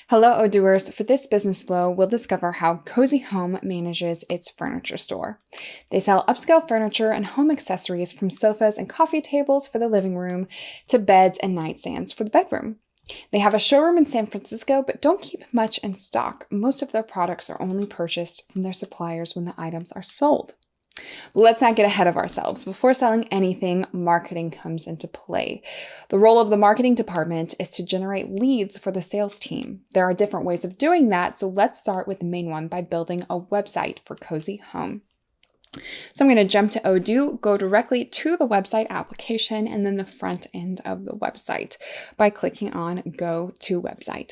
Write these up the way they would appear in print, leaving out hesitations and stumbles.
Hello, Odooers. For this business flow, we'll discover how Cozy Home manages its furniture store. They sell upscale furniture and home accessories from sofas and coffee tables for the living room to beds and nightstands for the bedroom. They have a showroom in San Francisco, but don't keep much in stock. Most of their products are only purchased from their suppliers when the items are sold. But let's not get ahead of ourselves. Before selling anything, marketing comes into play. The role of the marketing department is to generate leads for the sales team. There are different ways of doing that, so let's start with the main one by building a website for Cozy Home. So I'm going to jump to Odoo, go directly to the website application, and then the front end of the website by clicking on Go to Website.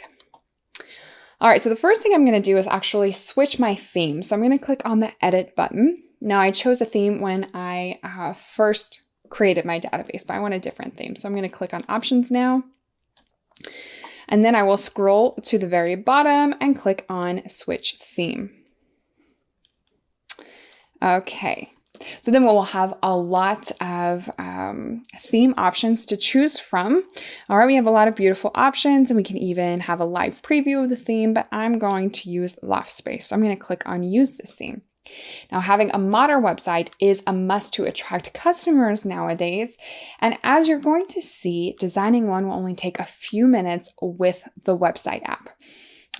All right, so the first thing I'm going to do is actually switch my theme. So I'm going to click on the Edit button. Now, I chose a theme when I first created my database, but I want a different theme. So I'm going to click on Options now. And then I will scroll to the very bottom and click on Switch Theme. Okay, so then we'll have a lot of theme options to choose from. All right, we have a lot of beautiful options, and we can even have a live preview of the theme, but I'm going to use Loft Space. So I'm going to click on Use this theme. Now, having a modern website is a must to attract customers nowadays. And as you're going to see, designing one will only take a few minutes with the website app.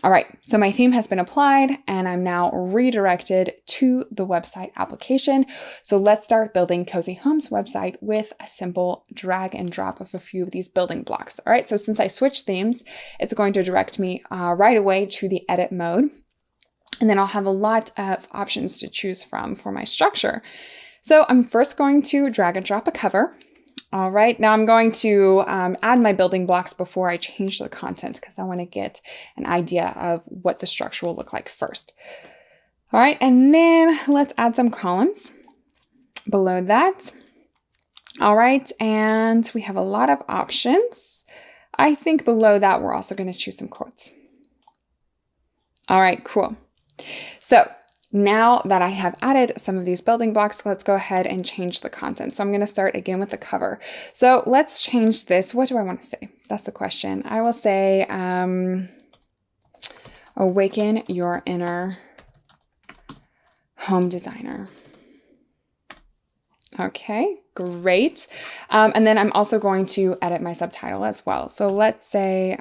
All right, so my theme has been applied and I'm now redirected to the website application. So let's start building Cozy Home's website with a simple drag and drop of a few of these building blocks. All right, so since I switched themes, it's going to direct me right away to the edit mode. And then I'll have a lot of options to choose from for my structure. So I'm first going to drag and drop a cover. All right, now I'm going to add my building blocks before I change the content because I want to get an idea of what the structure will look like first. All right, and then let's add some columns below that. All right, and we have a lot of options. I think below that, we're also going to choose some quotes. All right, cool. So now that I have added some of these building blocks, let's go ahead and change the content. So I'm going to start again with the cover. So let's change this. What do I want to say? That's the question. I will say, awaken your inner home designer. Okay, great. And then I'm also going to edit my subtitle as well. So let's say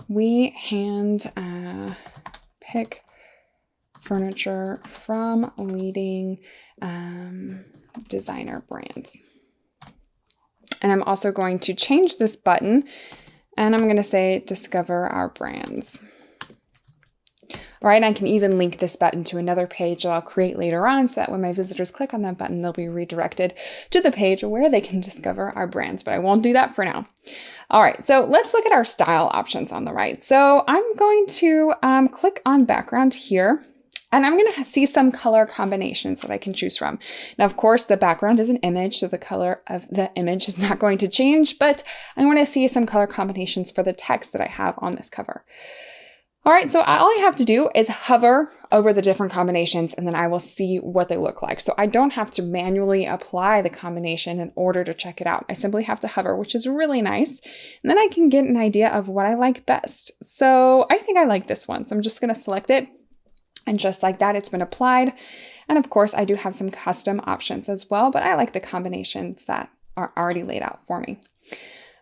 we hand pick furniture from leading designer brands. And I'm also going to change this button and I'm going to say discover our brands. All right, I can even link this button to another page that I'll create later on so that when my visitors click on that button, they'll be redirected to the page where they can discover our brands, but I won't do that for now. All right, so let's look at our style options on the right. So I'm going to click on background here. And I'm going to see some color combinations that I can choose from. Now, of course, the background is an image, so the color of the image is not going to change, but I want to see some color combinations for the text that I have on this cover. All right, so all I have to do is hover over the different combinations and then I will see what they look like. So I don't have to manually apply the combination in order to check it out. I simply have to hover, which is really nice. And then I can get an idea of what I like best. So I think I like this one. So I'm just going to select it. And just like that, it's been applied. And of course, I do have some custom options as well, but I like the combinations that are already laid out for me.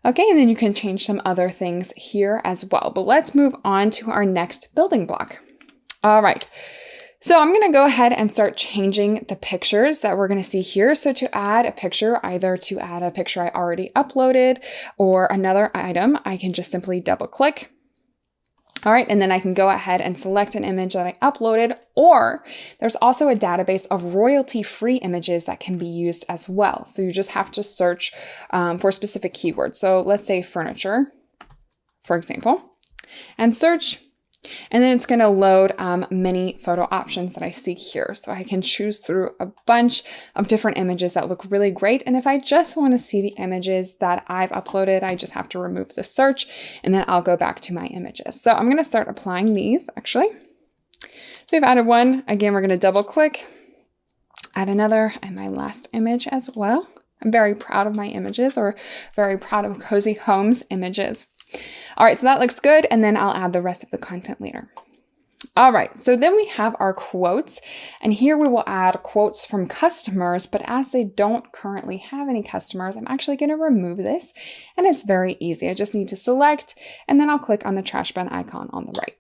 Okay, and then you can change some other things here as well. But let's move on to our next building block. All right, so I'm gonna go ahead and start changing the pictures that we're gonna see here. So to add a picture, either to add a picture I already uploaded or another item, I can just simply double click. All right, and then I can go ahead and select an image that I uploaded, or there's also a database of royalty-free images that can be used as well. So you just have to search for specific keywords. So let's say furniture, for example, and search. And then it's going to load many photo options that I see here. So I can choose through a bunch of different images that look really great. And if I just want to see the images that I've uploaded, I just have to remove the search and then I'll go back to my images. So I'm going to start applying these actually. So we've added one. Again, we're going to double click, add another, and my last image as well. I'm very proud of my images, or very proud of Cozy Home's images. All right, so that looks good. And then I'll add the rest of the content later. All right, so then we have our quotes, and here we will add quotes from customers, but as they don't currently have any customers, I'm actually going to remove this, and it's very easy. I just need to select, and then I'll click on the trash bin icon on the right.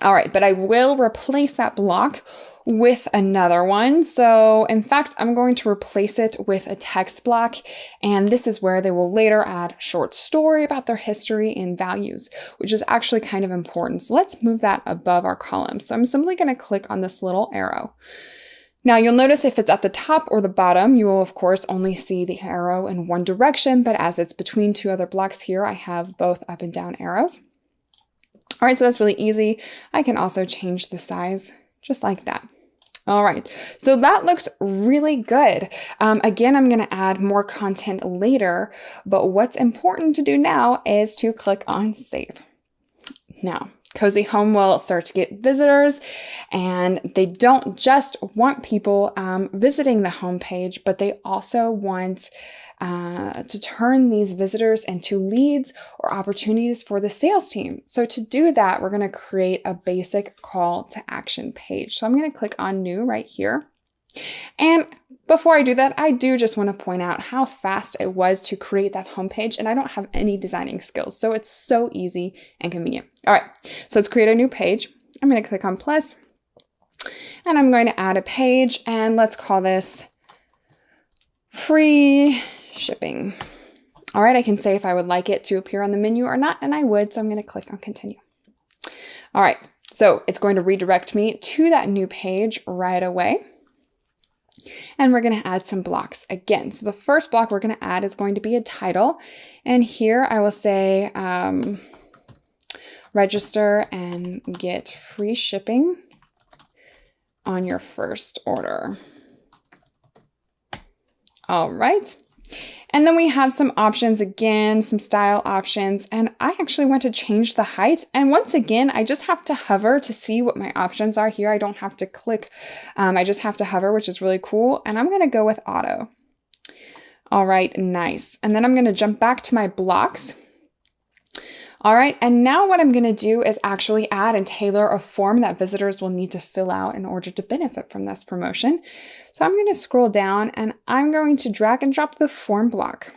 All right, but I will replace that block with another one. So in fact, I'm going to replace it with a text block, and this is where they will later add a short story about their history and values, which is actually kind of important. So let's move that above our column. So I'm simply going to click on this little arrow. Now you'll notice if it's at the top or the bottom, you will of course only see the arrow in one direction, but as it's between two other blocks here, I have both up and down arrows. All right, so that's really easy. I can also change the size just like that. All right, so that looks really good. Again, I'm going to add more content later, but what's important to do now is to click on Save. Now, Cozy Home will start to get visitors, and they don't just want people visiting the homepage, but they also want to turn these visitors into leads or opportunities for the sales team. So to do that, we're going to create a basic call to action page. So I'm going to click on New right here. And before I do that, I do just want to point out how fast it was to create that homepage, and I don't have any designing skills, so it's so easy and convenient. All right, so let's create a new page. I'm going to click on plus, and I'm going to add a page, and let's call this free shipping. All right, I can say if I would like it to appear on the menu or not, and I would, so I'm going to click on continue. All right, so it's going to redirect me to that new page right away. And we're going to add some blocks again. So the first block we're going to add is going to be a title. And here I will say, register and get free shipping on your first order. All right. And then we have some options again, some style options, and I actually want to change the height. And once again, I just have to hover to see what my options are here. I don't have to click, I just have to hover, which is really cool. And I'm going to go with auto. All right, nice. And then I'm going to jump back to my blocks. All right, and now what I'm going to do is actually add and tailor a form that visitors will need to fill out in order to benefit from this promotion. So I'm going to scroll down and I'm going to drag and drop the form block.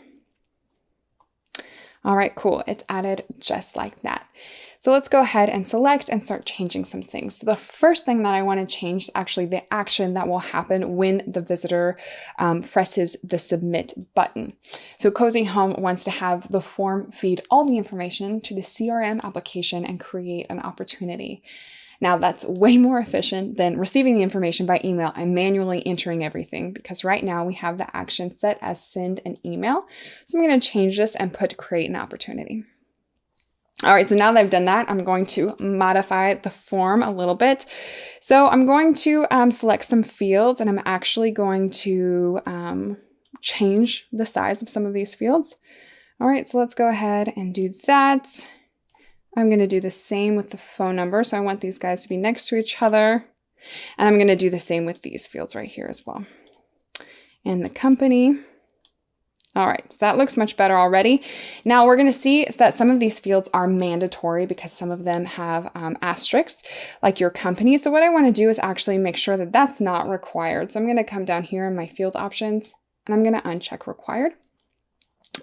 All right, cool. It's added just like that. So let's go ahead and select and start changing some things. So the first thing that I want to change is actually the action that will happen when the visitor presses the submit button. So Cozy Home wants to have the form feed all the information to the CRM application and create an opportunity. Now that's way more efficient than receiving the information by email and manually entering everything, because right now we have the action set as send an email. So I'm going to change this and put create an opportunity. All right, so now that I've done that, I'm going to modify the form a little bit. So I'm going to select some fields, and I'm actually going to change the size of some of these fields. All right, so let's go ahead and do that. I'm going to do the same with the phone number. So I want these guys to be next to each other. And I'm going to do the same with these fields right here as well. And the company. All right, so that looks much better already. Now we're going to see is that some of these fields are mandatory because some of them have asterisks, like your company. So what I want to do is actually make sure that that's not required. So I'm going to come down here in my field options, and I'm going to uncheck required.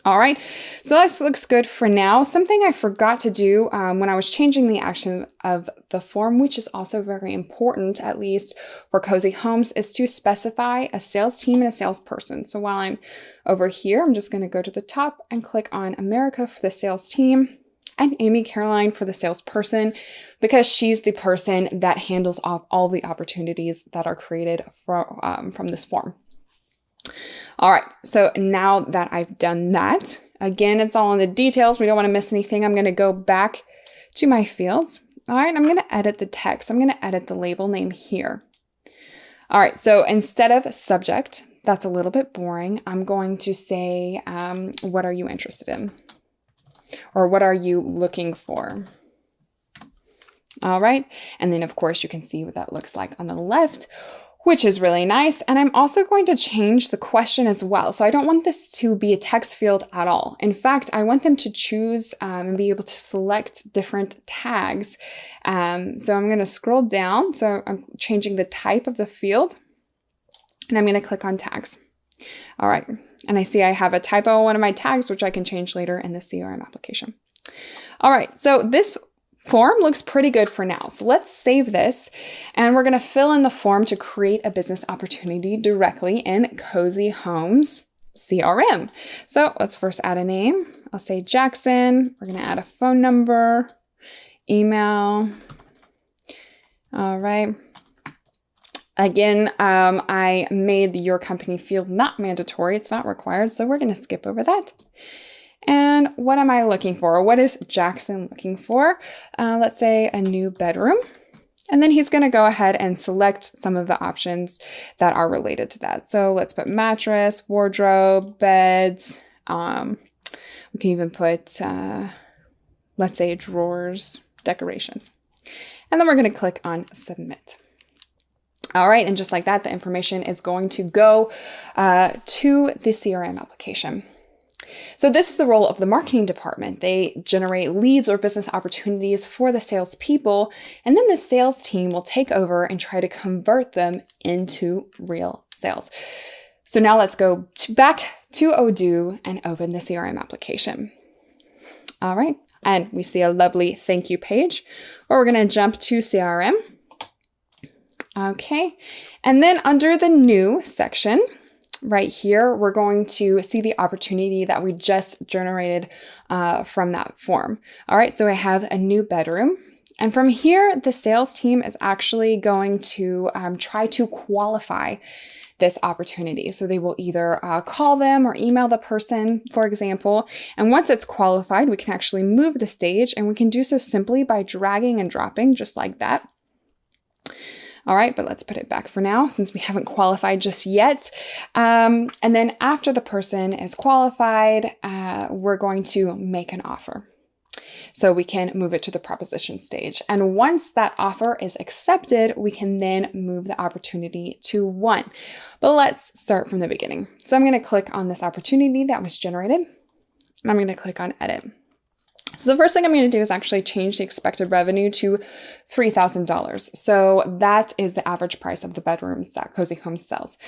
All right, so that looks good for now. Something I forgot to do when I was changing the action of the form, which is also very important, at least for Cozy Homes, is to specify a sales team and a salesperson. So while I'm over here, I'm just going to go to the top and click on America for the sales team and Amy Caroline for the salesperson, because she's the person that handles all the opportunities that are created from this form. All right, so now that I've done that, again, it's all in the details. We don't want to miss anything. I'm going to go back to my fields. All right, I'm going to edit the text. I'm going to edit the label name here. All right, so instead of subject, that's a little bit boring. I'm going to say, what are you interested in? Or what are you looking for? All right, and then of course you can see what that looks like on the left. which is really nice. And I'm also going to change the question as well. So I don't want this to be a text field at all. In fact, I want them to choose and be able to select different tags. So I'm going to scroll down. So I'm changing the type of the field, and I'm going to click on tags. All right. And I see I have a typo on one of my tags, which I can change later in the CRM application. All right. So this form looks pretty good for now. So let's save this, and we're going to fill in the form to create a business opportunity directly in Cozy Homes CRM. So let's first add a name. I'll say Jackson. We're going to add a phone number, email. All right. Again, I made the your company field not mandatory. It's not required. So we're going to skip over that. And what am I looking for? What is Jackson looking for? Let's say a new bedroom. And then he's going to go ahead and select some of the options that are related to that. So let's put mattress, wardrobe, beds. We can even put, let's say, drawers, decorations. And then we're going to click on submit. All right. And just like that, the information is going to go to the CRM application. So this is the role of the marketing department. They generate leads or business opportunities for the salespeople, and then the sales team will take over and try to convert them into real sales. So now let's go back to Odoo and open the CRM application. All right. And we see a lovely thank you page where we're going to jump to CRM. Okay. And then under the new section, right here, we're going to see the opportunity that we just generated from that form. All right, so I have a new bedroom. And from here, the sales team is actually going to try to qualify this opportunity. So they will either call them or email the person, for example. And once it's qualified, we can actually move the stage, and we can do so simply by dragging and dropping just like that. All right, but let's put it back for now since we haven't qualified just yet. And then after the person is qualified, we're going to make an offer. So we can move it to the proposition stage. And once that offer is accepted, we can then move the opportunity to one. But let's start from the beginning. So I'm going to click on this opportunity that was generated, and I'm going to click on edit. So the first thing I'm going to do is actually change the expected revenue to $3,000. So that is the average price of the bedrooms that Cozy Homes sells.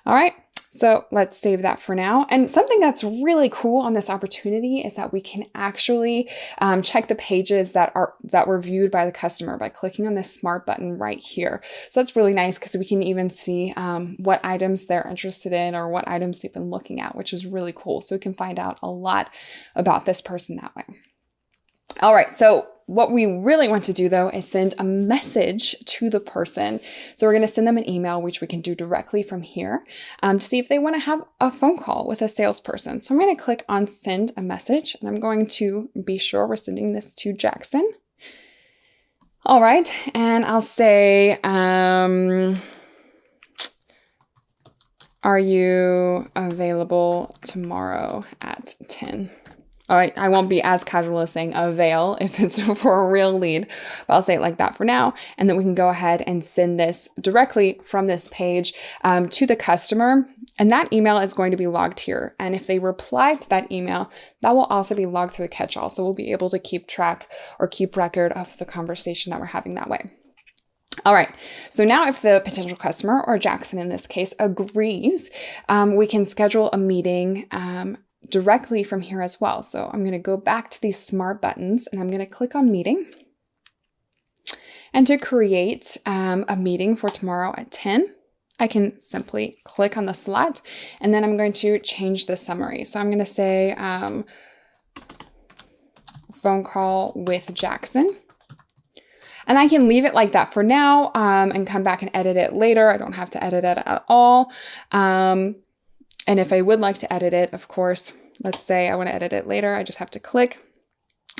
All right. So let's save that for now. And something that's really cool on this opportunity is that we can actually check the pages that were viewed by the customer by clicking on this smart button right here. So that's really nice because we can even see what items they're interested in or what items they've been looking at, which is really cool. So we can find out a lot about this person that way. All right, so what we really want to do, though, is send a message to the person. So we're going to send them an email, which we can do directly from here, to see if they want to have a phone call with a salesperson. So I'm going to click on send a message, and I'm going to be sure we're sending this to Jackson. All right, and I'll say, are you available tomorrow at 10? All right, I won't be as casual as saying avail if it's for a real lead, but I'll say it like that for now. And then we can go ahead and send this directly from this page to the customer. And that email is going to be logged here. And if they reply to that email, that will also be logged through the catch-all. So we'll be able to keep track or keep record of the conversation that we're having that way. All right, so now if the potential customer, or Jackson in this case, agrees, we can schedule a meeting directly from here as well. So I'm going to go back to these smart buttons, and I'm going to click on meeting. And to create a meeting for tomorrow at 10, I can simply click on the slot, and then I'm going to change the summary. So I'm going to say phone call with Jackson. And I can leave it like that for now and come back and edit it later. I don't have to edit it at all. And if I would like to edit it, of course, let's say I want to edit it later, I just have to click.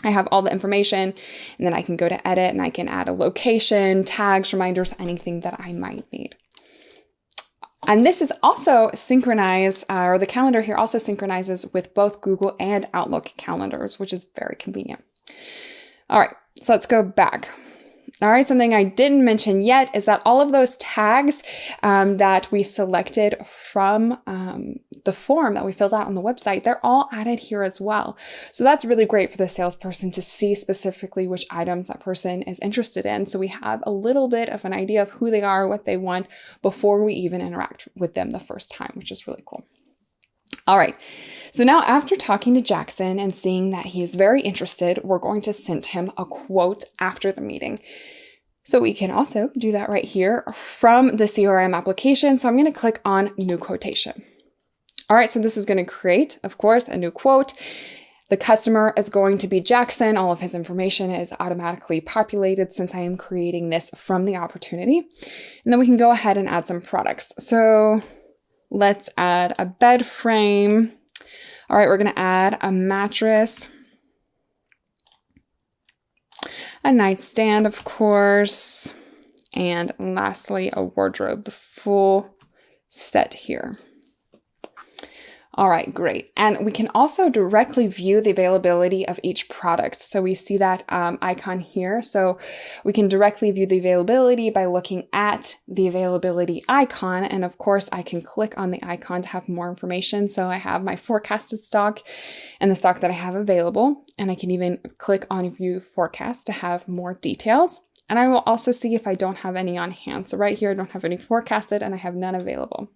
I have all the information, and then I can go to edit, and I can add a location, tags, reminders, anything that I might need. And this is also synchronized, or the calendar here also synchronizes with both Google and Outlook calendars, which is very convenient. All right, so let's go back. All right, something I didn't mention yet is that all of those tags that we selected from the form that we filled out on the website, they're all added here as well. So that's really great for the salesperson to see specifically which items that person is interested in. So we have a little bit of an idea of who they are, what they want before we even interact with them the first time, which is really cool. All right, so now after talking to Jackson and seeing that he is very interested, we're going to send him a quote after the meeting. So we can also do that right here from the CRM application. So I'm going to click on New Quotation. All right, so this is going to create, of course, a new quote. The customer is going to be Jackson. All of his information is automatically populated since I am creating this from the opportunity. And then we can go ahead and add some products. So let's add a bed frame. All right, we're going to add a mattress, a nightstand, of course, and lastly, a wardrobe, the full set here. All right, great. And we can also directly view the availability of each product. So we see that icon here. So we can directly view the availability by looking at the availability icon. And of course, I can click on the icon to have more information. So I have my forecasted stock and the stock that I have available. And I can even click on View Forecast to have more details. And I will also see if I don't have any on hand. So right here, I don't have any forecasted and I have none available.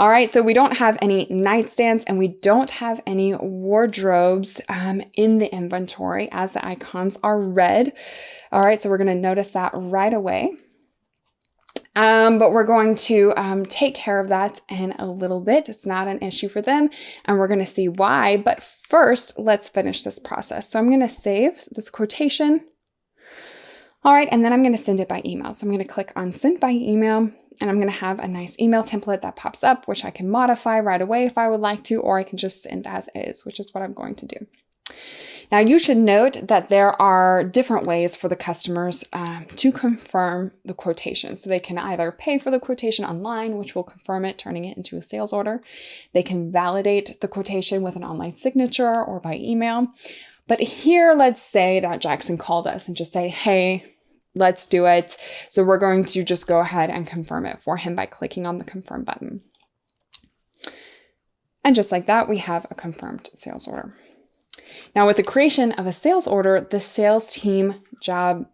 All right, so we don't have any nightstands and we don't have any wardrobes in the inventory as the icons are red. All right, so we're going to notice that right away. But we're going to take care of that in a little bit. It's not an issue for them, and we're going to see why. But first, let's finish this process. So I'm going to save this quotation. All right, and then I'm going to send it by email. So I'm going to click on Send by Email, and I'm going to have a nice email template that pops up, which I can modify right away if I would like to, or I can just send as is, which is what I'm going to do. Now, you should note that there are different ways for the customers to confirm the quotation. So they can either pay for the quotation online, which will confirm it, turning it into a sales order. They can validate the quotation with an online signature or by email. But here, let's say that Jackson called us and just say, hey, let's do it. So we're going to just go ahead and confirm it for him by clicking on the confirm button. And just like that, we have a confirmed sales order. Now, with the creation of a sales order, the sales team job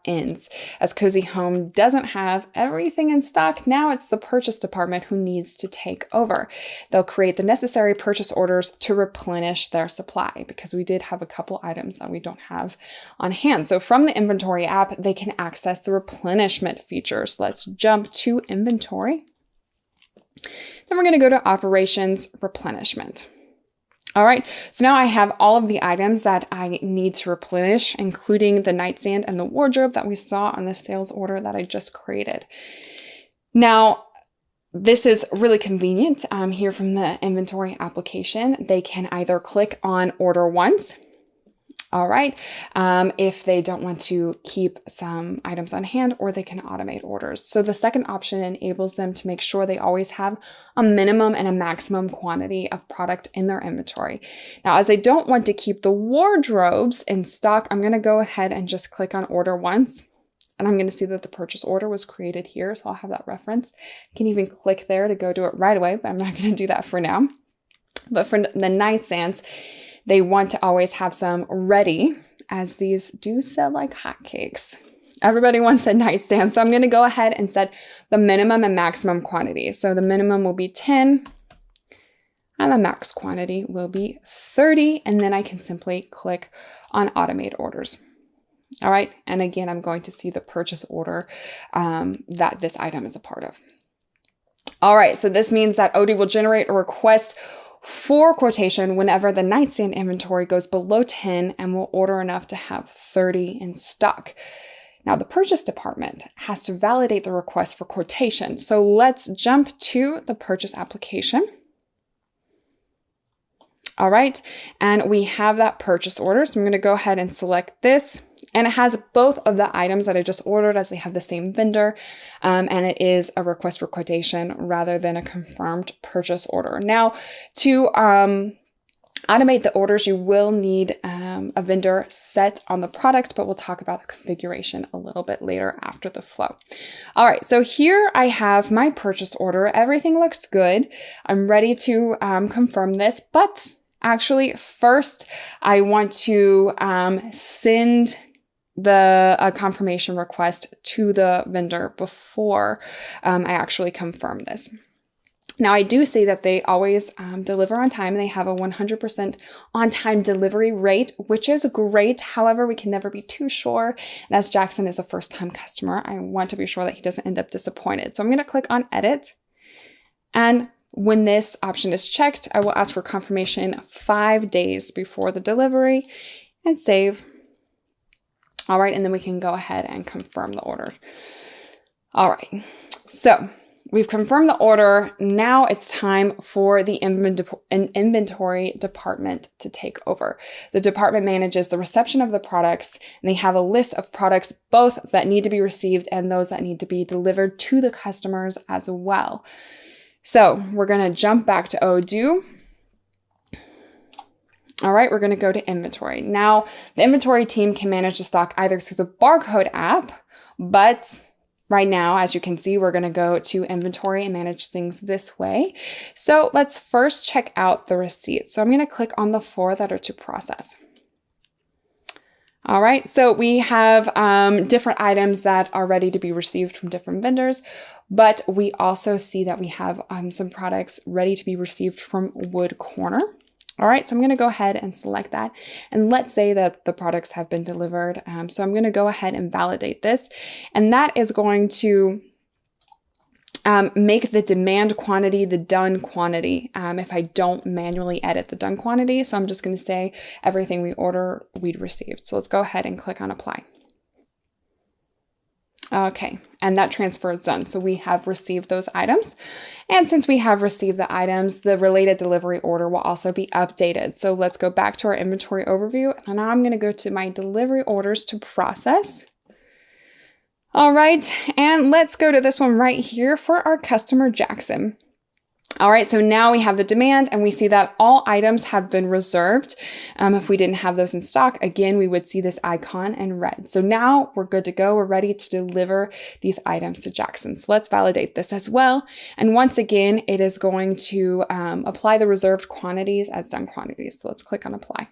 ends. As Cozy Home doesn't have everything in stock, now it's the purchase department who needs to take over. They'll create the necessary purchase orders to replenish their supply because we did have a couple items that we don't have on hand. So from the inventory app, they can access the replenishment features. Let's jump to inventory. Then we're going to go to operations replenishment. All right, so now I have all of the items that I need to replenish, including the nightstand and the wardrobe that we saw on the sales order that I just created. Now, this is really convenient here from the inventory application. They can either click on order once. All right, if they don't want to keep some items on hand, or they can automate orders. So the second option enables them to make sure they always have a minimum and a maximum quantity of product in their inventory. Now, as they don't want to keep the wardrobes in stock, I'm going to go ahead and just click on order once. And I'm going to see that the purchase order was created here, so I'll have that reference. I can even click there to go do it right away, but I'm not going to do that for now. But for the nightstands, they want to always have some ready, as these do sell like hotcakes. Everybody wants a nightstand. So I'm going to go ahead and set the minimum and maximum quantity. So the minimum will be 10 and the max quantity will be 30. And then I can simply click on automate orders. All right. And again, I'm going to see the purchase order that this item is a part of. All right. So this means that Odoo will generate a request for quotation whenever the nightstand inventory goes below 10 and will order enough to have 30 in stock. Now, the purchase department has to validate the request for quotation. So let's jump to the purchase application. All right, and we have that purchase order. So I'm going to go ahead and select this. And it has both of the items that I just ordered as they have the same vendor. And it is a request for quotation rather than a confirmed purchase order. Now, to automate the orders, you will need a vendor set on the product, but we'll talk about the configuration a little bit later after the flow. All right, so here I have my purchase order. Everything looks good. I'm ready to confirm this, but actually first I want to send a confirmation request to the vendor before I actually confirm this. Now, I do see that they always deliver on time, and they have a 100% on-time delivery rate, which is great. However, we can never be too sure. And as Jackson is a first-time customer, I want to be sure that he doesn't end up disappointed. So I'm going to click on Edit. And when this option is checked, I will ask for confirmation 5 days before the delivery and save. All right, and then we can go ahead and confirm the order. All right, so we've confirmed the order. Now it's time for the inventory department to take over. The department manages the reception of the products, and they have a list of products, both that need to be received and those that need to be delivered to the customers as well. So we're going to jump back to Odoo. All right, we're going to go to inventory. Now, the inventory team can manage the stock either through the barcode app, but right now, as you can see, we're going to go to inventory and manage things this way. So let's first check out the receipts. So I'm going to click on the 4 that are to process. All right, so we have different items that are ready to be received from different vendors, but we also see that we have some products ready to be received from Wood Corner. All right, so I'm going to go ahead and select that. And let's say that the products have been delivered. So I'm going to go ahead and validate this. And that is going to make the demand quantity the done quantity if I don't manually edit the done quantity. So I'm just going to say everything we order, we'd received. So let's go ahead and click on apply. Okay, and that transfer is done. So we have received those items. And since we have received the items, the related delivery order will also be updated. So let's go back to our inventory overview. And now I'm going to go to my delivery orders to process. All right, and let's go to this one right here for our customer Jackson. All right, so now we have the demand and we see that all items have been reserved. If we didn't have those in stock, again, we would see this icon in red. So now we're good to go. We're ready to deliver these items to Jackson. So let's validate this as well. And once again, it is going to apply the reserved quantities as done quantities. So let's click on apply.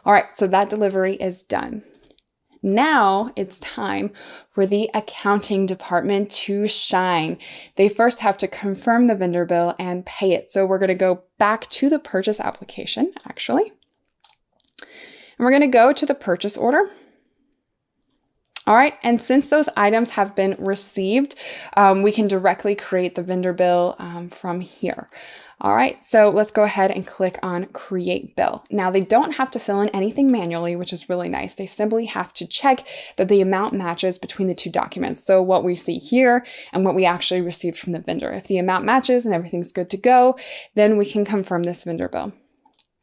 All right, so that delivery is done. Now it's time for the accounting department to shine. They first have to confirm the vendor bill and pay it. So we're going to go back to the purchase application, actually. And we're going to go to the purchase order. All right, and since those items have been received, we can directly create the vendor bill from here. All right, so let's go ahead and click on Create Bill. Now, they don't have to fill in anything manually, which is really nice. They simply have to check that the amount matches between the two documents. So what we see here and what we actually received from the vendor. If the amount matches and everything's good to go, then we can confirm this vendor bill.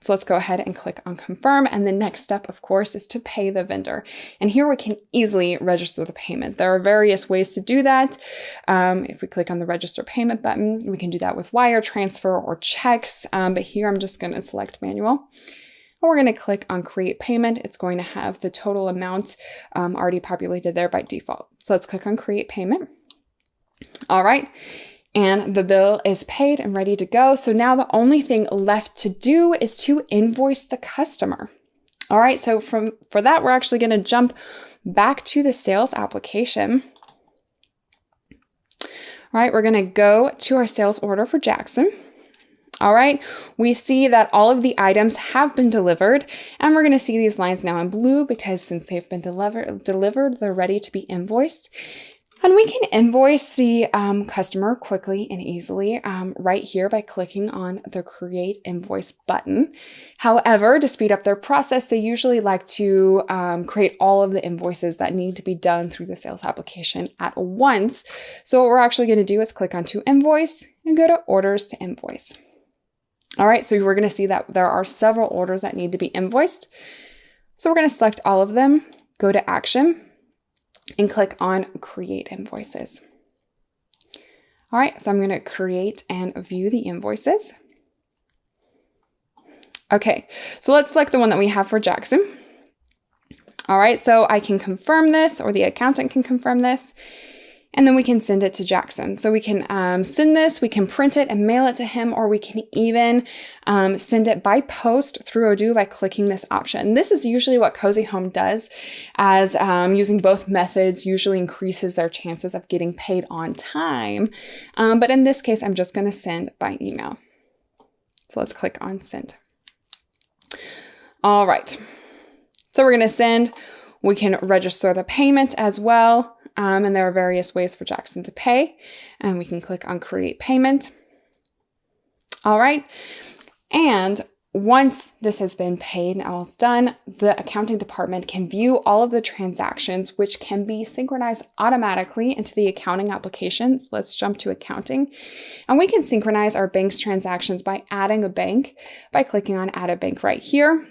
So let's go ahead and click on confirm. And the next step, of course, is to pay the vendor. And here we can easily register the payment. There are various ways to do that. If we click on the register payment button, we can do that with wire transfer or checks. But here I'm just going to select manual. And we're going to click on create payment. It's going to have the total amount already populated there by default. So let's click on create payment. All right. And the bill is paid and ready to go. So now the only thing left to do is to invoice the customer. All right, so for that, we're actually going to jump back to the sales application. All right, we're going to go to our sales order for Jackson. All right, we see that all of the items have been delivered, and we're going to see these lines now in blue because since they've been delivered, they're ready to be invoiced. And we can invoice the customer quickly and easily right here by clicking on the Create Invoice button. However, to speed up their process, they usually like to create all of the invoices that need to be done through the sales application at once. So what we're actually going to do is click on To Invoice and go to Orders to Invoice. All right, so we're going to see that there are several orders that need to be invoiced. So we're going to select all of them, go to Action, and click on Create Invoices. All right, so I'm going to create and view the invoices. Okay, so let's select the one that we have for Jackson. All right, so I can confirm this, or the accountant can confirm this, and then we can send it to Jackson. So we can send this, we can print it and mail it to him, or we can even send it by post through Odoo by clicking this option. This is usually what Cozy Home does, as using both methods usually increases their chances of getting paid on time. But in this case, I'm just going to send by email. So let's click on send. All right, so we're going to send. We can register the payment as well, and there are various ways for Jackson to pay, and we can click on create payment. All right, and once this has been paid and all is done, the accounting department can view all of the transactions, which can be synchronized automatically into the accounting applications. Let's jump to accounting. And we can synchronize our bank's transactions by adding a bank by clicking on add a bank right here.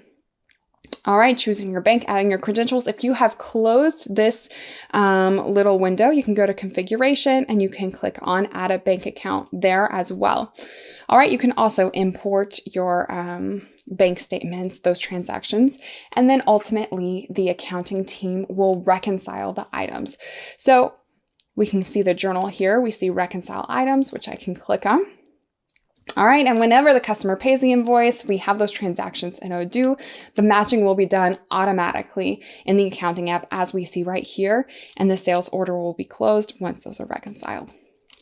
All right, choosing your bank, adding your credentials. If you have closed this little window, you can go to configuration and you can click on add a bank account there as well. All right, you can also import your bank statements, those transactions, and then ultimately the accounting team will reconcile the items. So we can see the journal here. We see reconcile items, which I can click on. All right, and whenever the customer pays the invoice, we have those transactions in Odoo. The matching will be done automatically in the accounting app as we see right here, and the sales order will be closed once those are reconciled.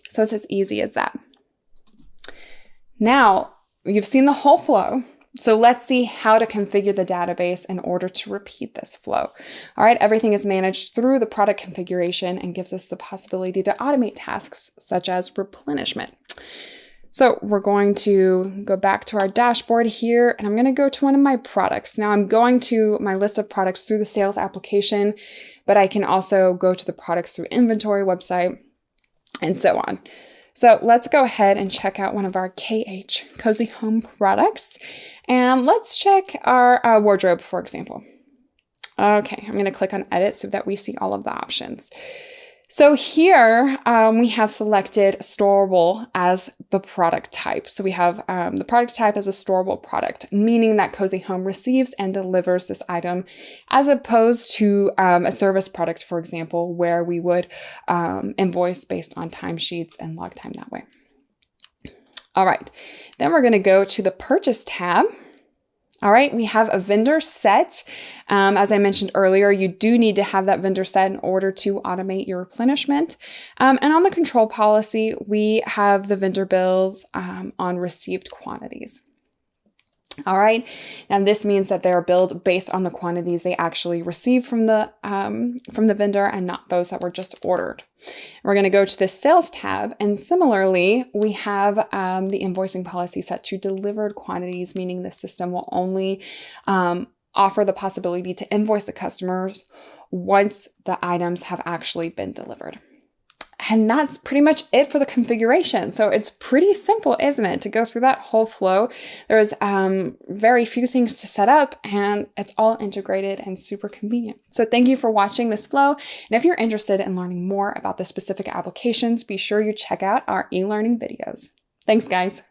So it's as easy as that. Now, you've seen the whole flow. So let's see how to configure the database in order to repeat this flow. All right, everything is managed through the product configuration and gives us the possibility to automate tasks such as replenishment. So we're going to go back to our dashboard here, and I'm going to go to one of my products. Now I'm going to my list of products through the sales application, but I can also go to the products through inventory website and so on. So let's go ahead and check out one of our KH Cozy Home products, and let's check our wardrobe, for example. Okay, I'm going to click on edit so that we see all of the options. So here we have selected storable as the product type. So we have the product type as a storable product, meaning that Cozy Home receives and delivers this item, as opposed to a service product, for example, where we would invoice based on timesheets and log time that way. All right, then we're going to go to the purchase tab. All right, we have a vendor set. As I mentioned earlier, you do need to have that vendor set in order to automate your replenishment. And on the control policy, we have the vendor bills on received quantities. All right, now this means that they are billed based on the quantities they actually receive from the vendor and not those that were just ordered. We're going to go to the sales tab, and similarly, we have the invoicing policy set to delivered quantities, meaning the system will only offer the possibility to invoice the customers once the items have actually been delivered. And that's pretty much it for the configuration. So it's pretty simple, isn't it, to go through that whole flow. There's very few things to set up, and it's all integrated and super convenient. So thank you for watching this flow. And if you're interested in learning more about the specific applications, be sure you check out our e-learning videos. Thanks, guys.